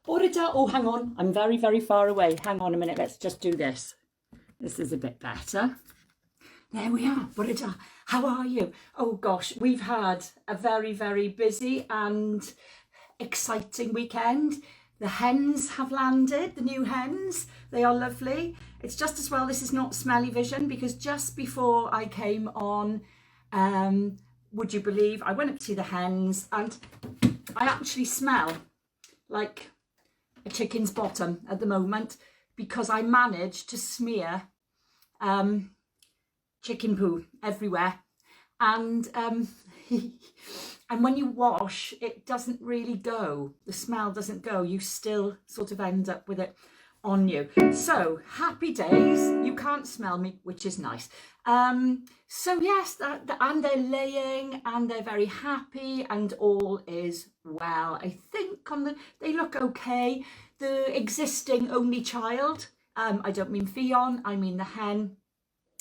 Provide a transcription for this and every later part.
Borida, oh, hang on. I'm very, very far away. Hang on a minute. Let's just do this. This is a bit better. There we are. Borida, how are you? Oh, gosh, we've had a very, very busy and exciting weekend. The hens have landed, the new hens. They are lovely. It's just as well this is not smelly vision, because just before I came on, would you believe, I went up to see the hens and I actually smell like a chicken's bottom at the moment, because I managed to smear chicken poo everywhere, and and when you wash, it doesn't really go, the smell doesn't go, you still sort of end up with it on you. So happy days. You can't smell me, which is nice. So yes, and they're laying and they're very happy and all is well. I think they look okay. The existing only child, I don't mean Fion, I mean the hen,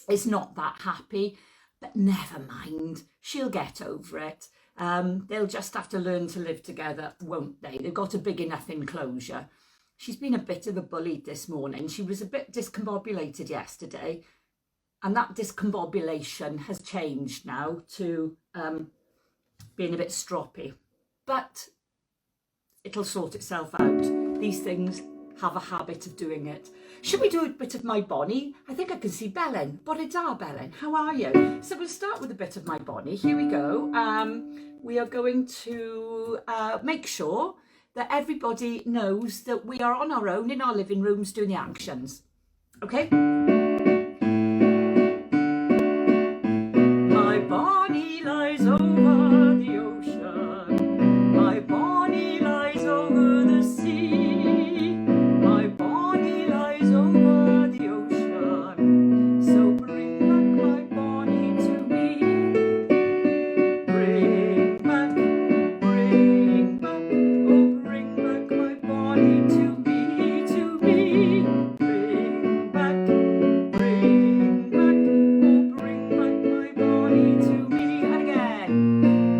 is not that happy, but never mind, she'll get over it. They'll just have to learn to live together, won't they? They've got a big enough enclosure. She's been a bit of a bully this morning. She was a bit discombobulated yesterday, and that discombobulation has changed now to being a bit stroppy. But it'll sort itself out. These things have a habit of doing it. Should we do a bit of my Bonnie? I think I can see Belen. Borida, Belen, how are you? So we'll start with a bit of my Bonnie. Here we go. We are going to make sure that everybody knows that we are on our own in our living rooms doing the actions. Okay? My Bonnie lies over the ocean. My Bonnie lies over the sea. My Bonnie lies over the ocean. So bring back my Bonnie to me. Bring back, bring back, oh bring back my Bonnie to me, to me. Bring back, bring back, oh bring back my Bonnie to me. And again.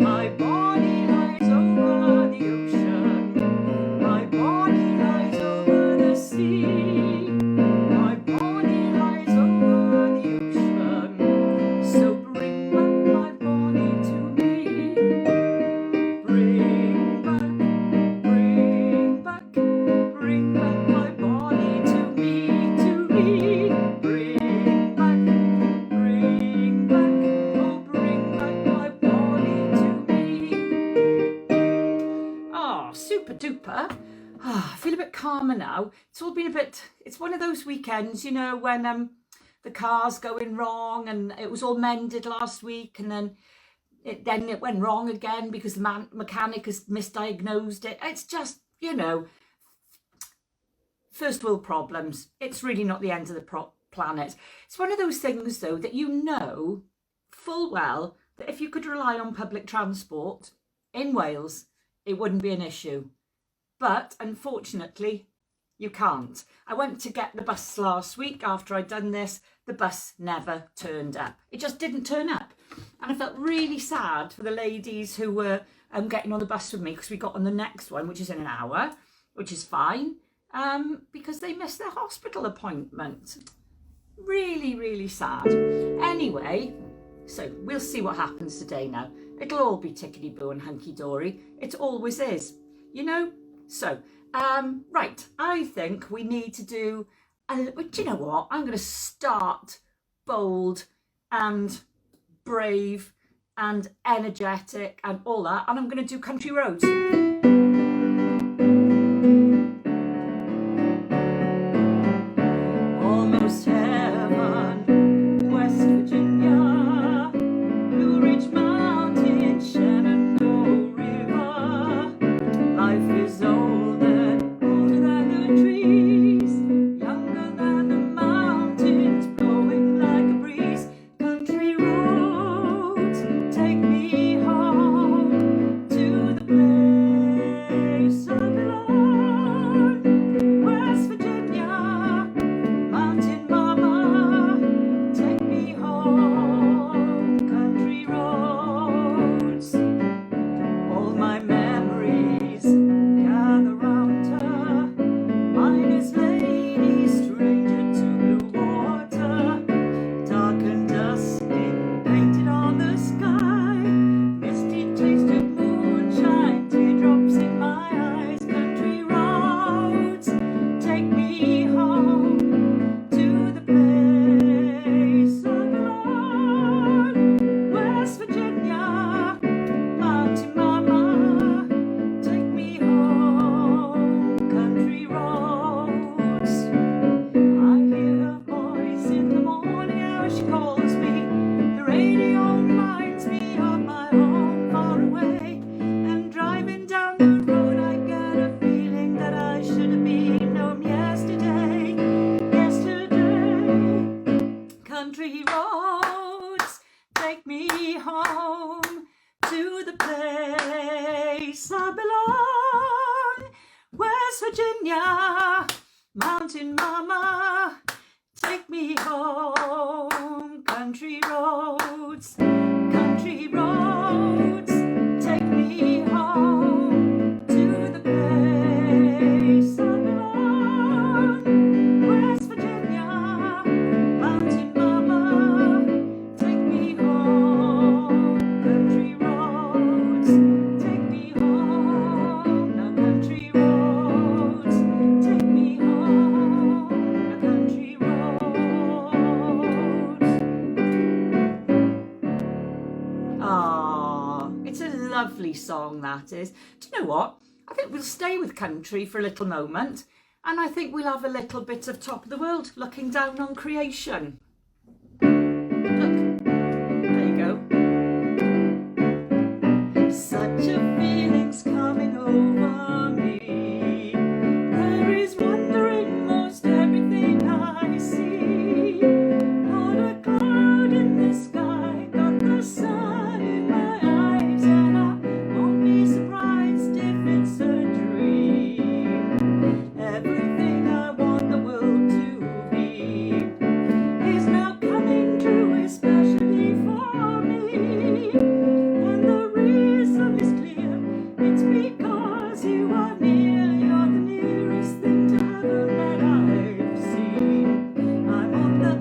My Bonnie lies over the ocean. My Bonnie lies over the sea. My Bonnie lies over the ocean. So bring back my Bonnie to me. Bring back, bring back, bring back my Bonnie to me, to me. Bring back, oh bring back my Bonnie to me. Oh, super duper. I feel a bit calmer now. It's all been a bit, it's one of those weekends, you know, when the car's going wrong, and it was all mended last week, and then it went wrong again because the mechanic has misdiagnosed it. It's just, you know, first world problems. It's really not the end of the planet. It's one of those things, though, that you know full well that if you could rely on public transport in Wales, it wouldn't be an issue. But unfortunately, you can't. I went to get the bus last week after I'd done this. The bus never turned up. It just didn't turn up. And I felt really sad for the ladies who were getting on the bus with me, because we got on the next one, which is in an hour, which is fine, because they missed their hospital appointment. Really, really sad. Anyway, so we'll see what happens today now. It'll all be tickety-boo and hunky-dory. It always is, you know? So, right, I think we need to do, do you know what? I'm going to start bold and brave and energetic and all that, and I'm going to do Country Roads. Almost heaven, West Virginia, Blue Ridge Mountain, Shenandoah River. Life is older than the trees, younger than the mountains, blowing like a breeze. Country roads, take me home to the place place I belong. West Virginia, Mountain Mama, take me home. Country roads, take me home to the place I belong. West Virginia, Mountain Mama, take me home. Country roads, take me home. Now country roads, take me home. Now country roads. Ah, it's a lovely song, that is. Do you know what? I think we'll stay with country for a little moment, and I think we'll have a little bit of Top of the World, looking down on creation. Look, there you go. Such a feeling's coming over me. There is wonder in most everything I see. Not a cloud in the sky, got the sun in my eyes, and I won't be surprised if it's a dream. Everything I want the world to be is now coming true, especially for me. And the reason is clear, it's because you are near. You're the nearest thing to heaven that I've seen. I'm on the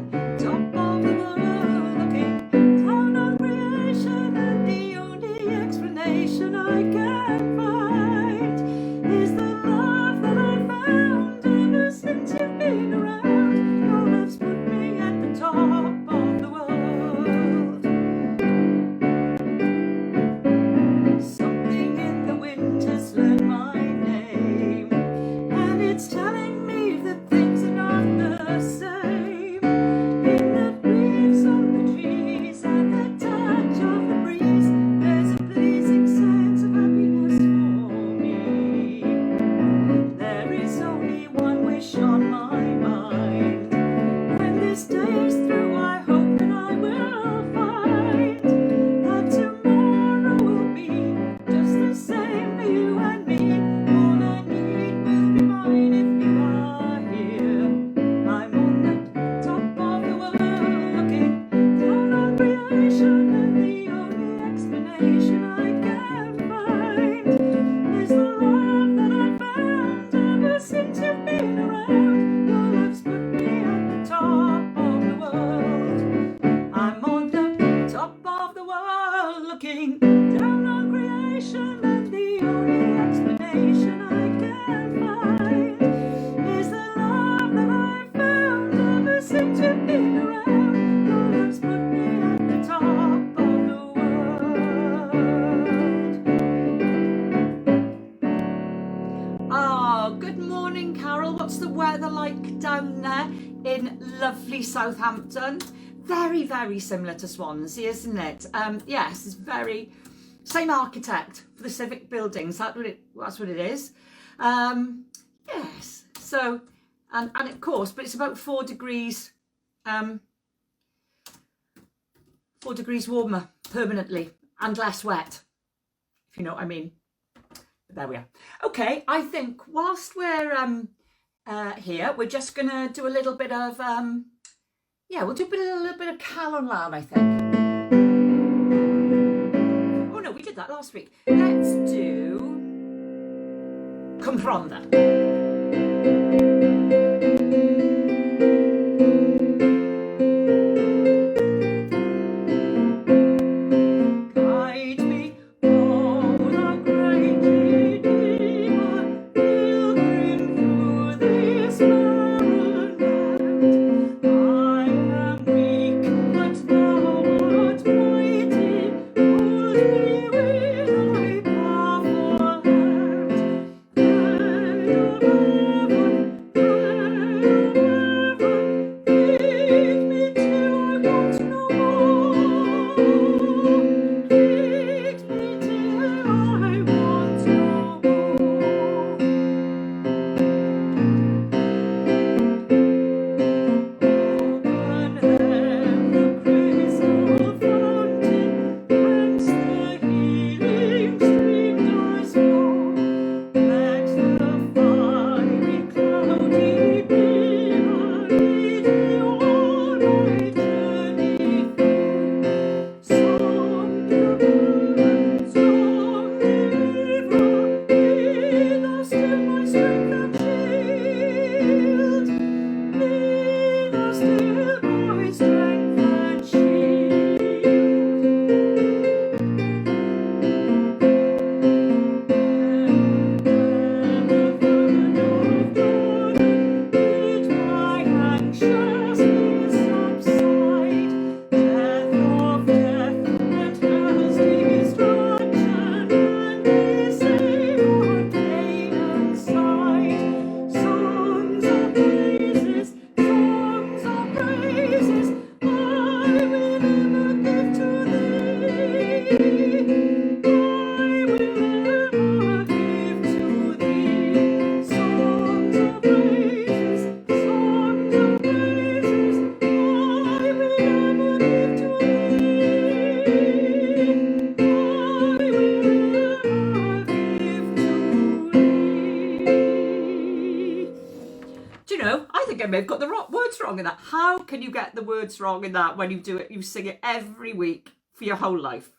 top of the world, looking down on creation, and the only explanation I can find is the love that I found ever since you've been around. Your love's put me at the top of the world. Something in the wind has learned my name, and it's telling me that things are not the same. In the leaves on the trees and the touch of the breeze, there's a pleasing sense of happiness for me. There is only one wish on my mind. When this day is through, I hope that I will find that tomorrow will be just the same for you and me. All I need will be mine if you are here. I'm on the top of the world, looking down on creation, and the only explanation I can find is the love that I found ever since you've been around. Your love's put me at the top of the world. I'm on the top of the world, looking down on creation, and the only explanation I can find is the love that I found ever since you've been around. Your love's put me at the top of the world. Ah, good morning, Carol. What's the weather like down there in lovely Southampton? Very, very similar to Swansea, isn't it? Yes, it's very same architect for the civic buildings. That's what it is. Yes. So, and of course, but it's about 4 degrees 4 degrees warmer permanently and less wet, if you know what I mean. There we are. Okay, I think whilst we're here, we're just gonna do a little bit of we'll do a little bit of Calon Lan, I think. Oh no, we did that last week. Let's do Comprendre. Guide me on a great redeemer, pilgrim through this barren land. I am weak, but thou art mighty. Hold me with thy powerful hand. Let your I may have got the words wrong in that. How can you get the words wrong in that when you do it? You sing it every week for your whole life.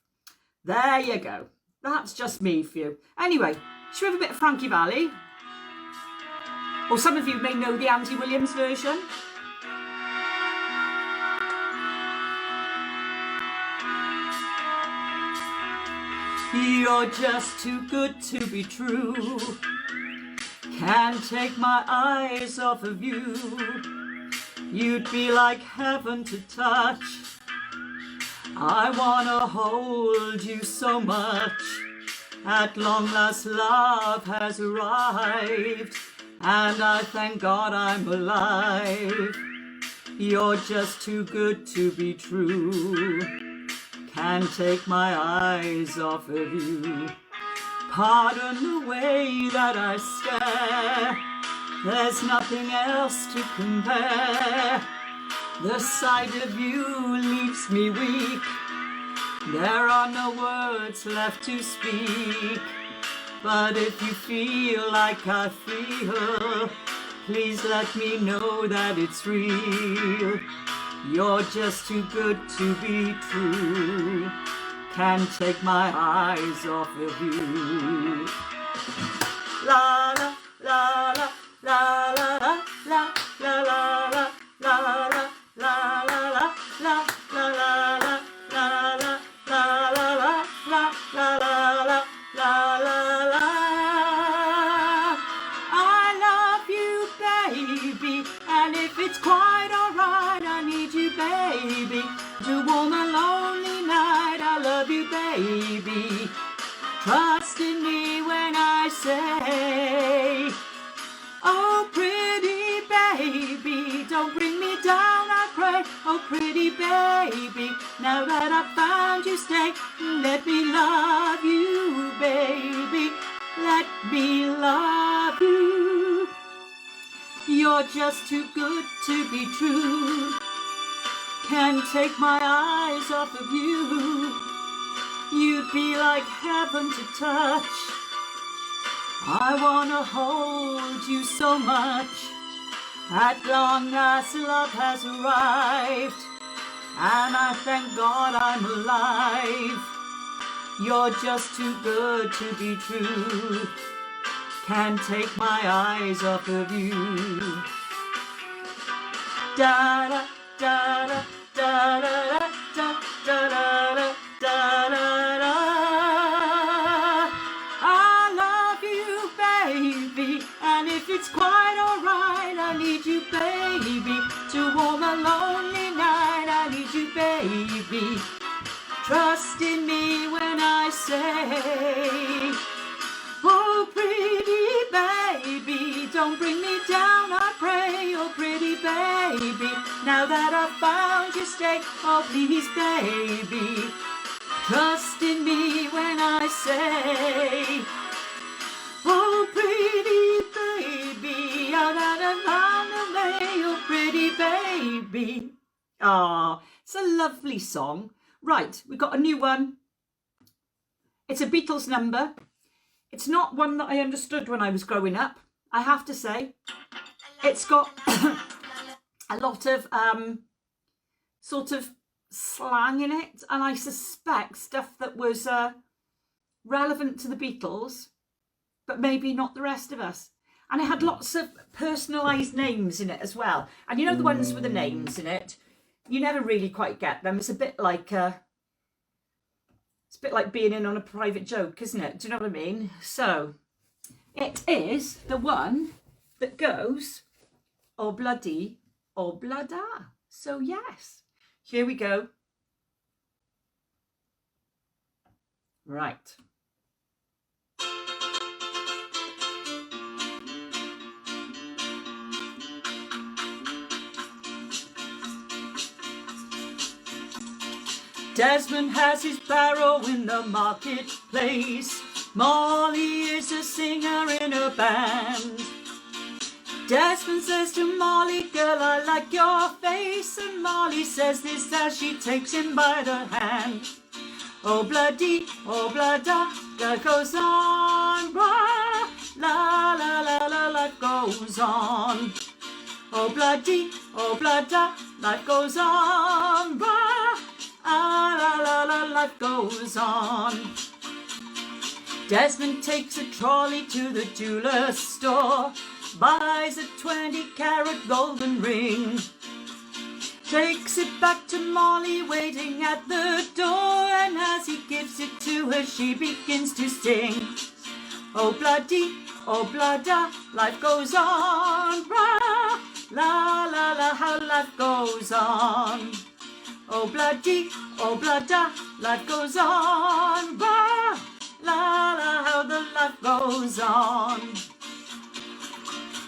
There you go. That's just me for you. Anyway, should we have a bit of Frankie Valli? Or some of you may know the Andy Williams version. You're just too good to be true. Can't take my eyes off of you. You'd be like heaven to touch. I wanna hold you so much. At long last love has arrived, and I thank God I'm alive. You're just too good to be true. Can't take my eyes off of you. Pardon the way that I stare. There's nothing else to compare. The sight of you leaves me weak. There are no words left to speak. But if you feel like I feel, please let me know that it's real. You're just too good to be true. Can't take my eyes off of you. La la la la la la la la la la la la la la la la la la I love you, baby, and if it's quite alright, I need you, baby, to warm a lonely night. I love you, baby. Trust in me when I say, oh, pretty baby, don't bring me down, I pray. Oh, pretty baby, now that I've found you, stay. Let me love you, baby. Let me love you. You're just too good to be true. Can't take my eyes off of you. You'd be like heaven to touch. I wanna hold you so much. At long last love has arrived, and I thank God I'm alive. You're just too good to be true. Can't take my eyes off of you. Da da da da da da da da da da da da. I love you, baby, and if it's quite alright, I need you, baby, to warm a lonely night. I need you, baby. Trust in me when I say, oh, pretty baby, don't bring me down, I pray. Oh, pretty baby, now that I've found you, stay. Oh, please, baby, trust in me when I say, oh, pretty baby, now that I've found a way. Oh, pretty baby. Ah, it's a lovely song. Right, we've got a new one. It's a Beatles number. It's not one that I understood when I was growing up, I have to say. It's got a lot of sort of slang in it, and I suspect stuff that was relevant to the Beatles, but maybe not the rest of us. And it had lots of personalised names in it as well. And you know the ones with the names in it? You never really quite get them. It's a bit like being in on a private joke, isn't it? Do you know what I mean? So it is the one that goes obladi oblada. So yes, here we go. Right. Desmond has his barrow in the marketplace. Molly is a singer in a band. Desmond says to Molly, girl, I like your face. And Molly says this as she takes him by the hand. Oh, bloody, oh, blada, life goes on. La, la, la, la, life goes on. oh bloody, life goes on. Rah, ah, la, la, la, life goes on. Desmond takes a trolley to the jeweller's store, buys a 20-carat golden ring, takes it back to Molly waiting at the door, and as he gives it to her she begins to sing. Oh bloody, life goes on. Rah, la la la, how life goes on. Oh bloody, life goes on. Rah, la la, how the life goes on.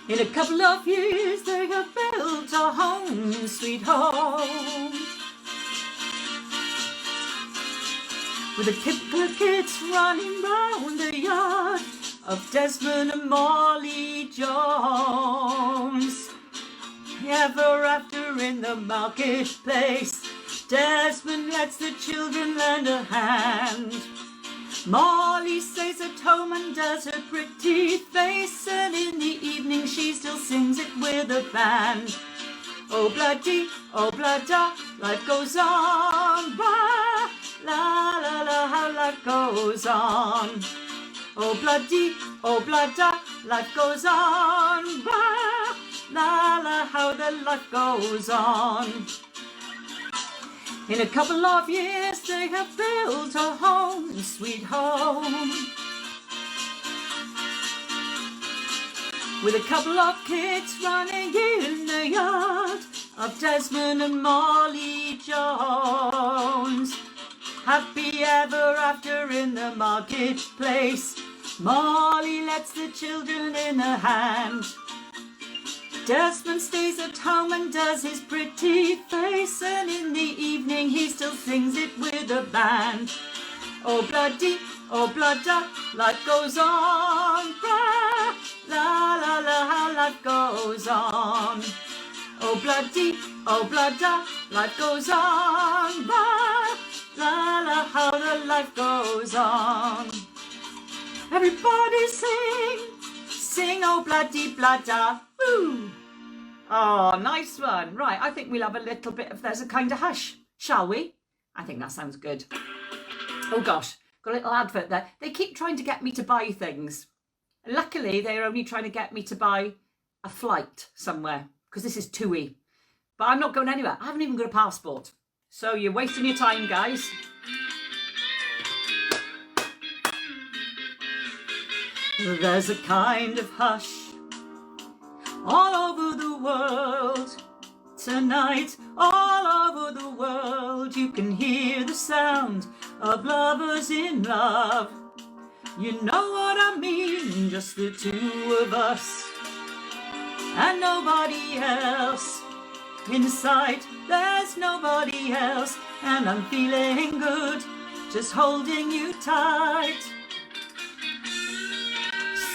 In a couple of years they have built a home, sweet home, with a couple of kids running round the yard of Desmond and Molly Jones. Ever after in the marketplace, Desmond lets the children lend a hand. Molly stays at home and does her pretty face, and in the evening she still sings it with a band. Oh bloody, life goes on. Rah, la la la, how life goes on. Oh bloody, life goes on. Rah, la la, how the life goes on. In a couple of years they have built a home, sweet home, with a couple of kids running in the yard of Desmond and Molly Jones. Happy ever after in the marketplace, Molly lets the children in her hand. Desmond stays at home and does his pretty face, and in the evening he still sings it with a band. Oh bloody, life goes on. Rah, la la la, how life goes on. Oh bloody, life goes on. Rah, la la, how the life goes on. Everybody sing, oh bloody, woo. Oh, nice one. Right, I think we'll have a little bit of There's a Kind of Hush, shall we? I think that sounds good. Oh gosh, got a little advert there. They keep trying to get me to buy things. Luckily, they're only trying to get me to buy a flight somewhere, because this is TUI. But I'm not going anywhere. I haven't even got a passport. So you're wasting your time, guys. There's a kind of hush all over the world tonight. All over the world you can hear the sound of lovers in love. You know what I mean, just the two of us and nobody else. Inside there's nobody else, and I'm feeling good just holding you tight.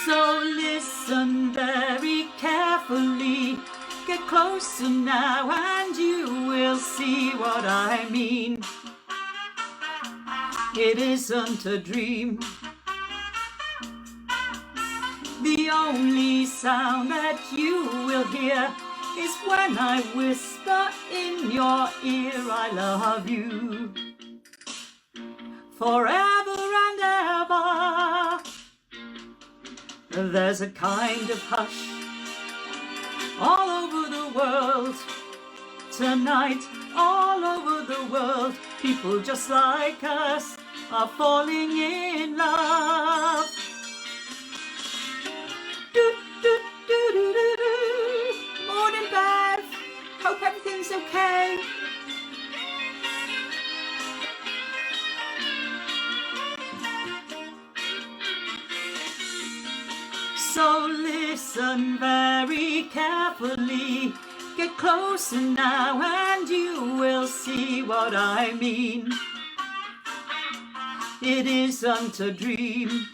So listen very carefully, get closer now and you will see what I mean. It isn't a dream. The only sound that you will hear is when I whisper in your ear, I love you forever and ever. There's a kind of hush all over the world tonight. All over the world, people just like us are falling in love. Do, do, do, do, do, do. Morning, Bev. Hope everything's okay. So listen very carefully, get closer now and you will see what I mean. It isn't a dream.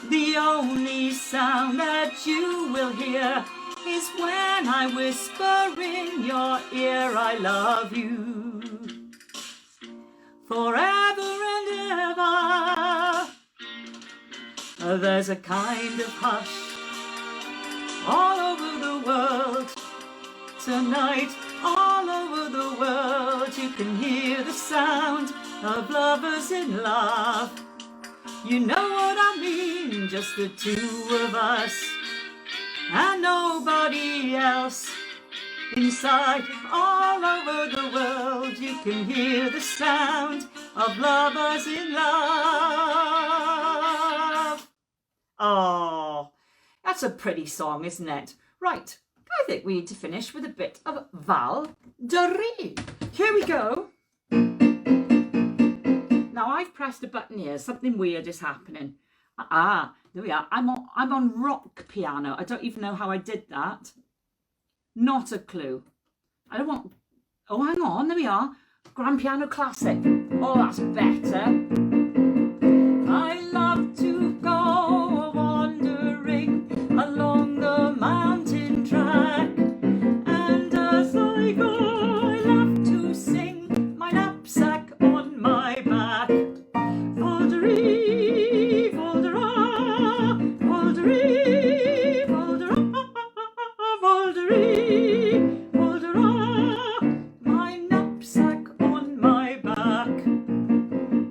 The only sound that you will hear is when I whisper in your ear, I love you forever and ever. There's a kind of hush all over world. Tonight, all over the world, you can hear the sound of lovers in love. You know what I mean, just the two of us and nobody else. Inside, all over the world, you can hear the sound of lovers in love. Oh, that's a pretty song, isn't it? Right, I think we need to finish with a bit of Val de Ré. Here we go. Now I've pressed a button here, something weird is happening. There we are. I'm on rock piano. I don't even know how I did that. Not a clue. I don't want... Oh, hang on, there we are. Grand piano classic. Oh, that's better. I love to go wandering along the mountain track, and as I go, I love to sing my knapsack on my back. Val-de-ree, val-de-ra, val-de-ree, val-de-ra, val-de-ree, val-de-ra, my knapsack on my back.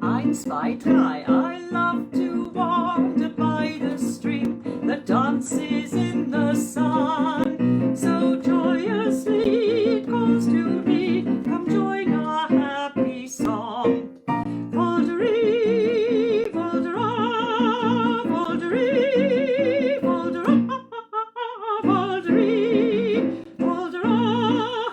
Ein, zwei, drei. I love to wander by the stream that dances in the sun. So joyously it calls to me, come join our happy song. Val-de-ree, val-de-ra, val-de-ree, val-de-ra, val-de-ree, val-de-ra,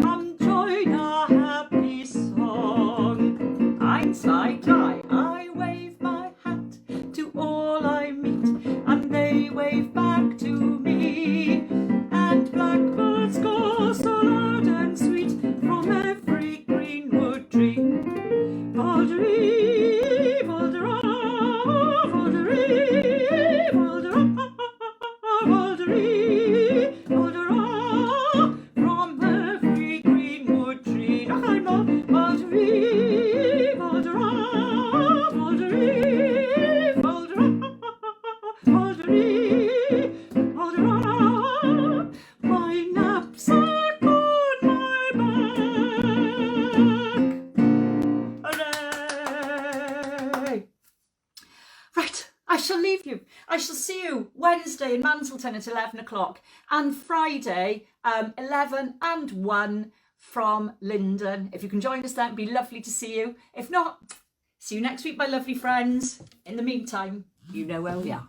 come join our happy song. Ein, zwei, drei. I wave my hat to all I meet, and they wave back to me. And blackbirds call so loud and sweet from every greenwood tree. Val-de-ree, val-de-ra, val-de-ree, val-de-ra, val-de-ree, val-de-ra, from every greenwood tree. I'm on val-de-ree, val-de-ra, val-de-ree, val-de-ra, val-de-ree, val-de-ra, my knapsack on my back. Hooray! Right, I shall leave you. I shall see you Wednesday in Mantleton at 11 o'clock and Friday 11 and 1 from Linden. If you can join us then, it'd be lovely to see you. If not, see you next week, my lovely friends. In the meantime, you know where we are.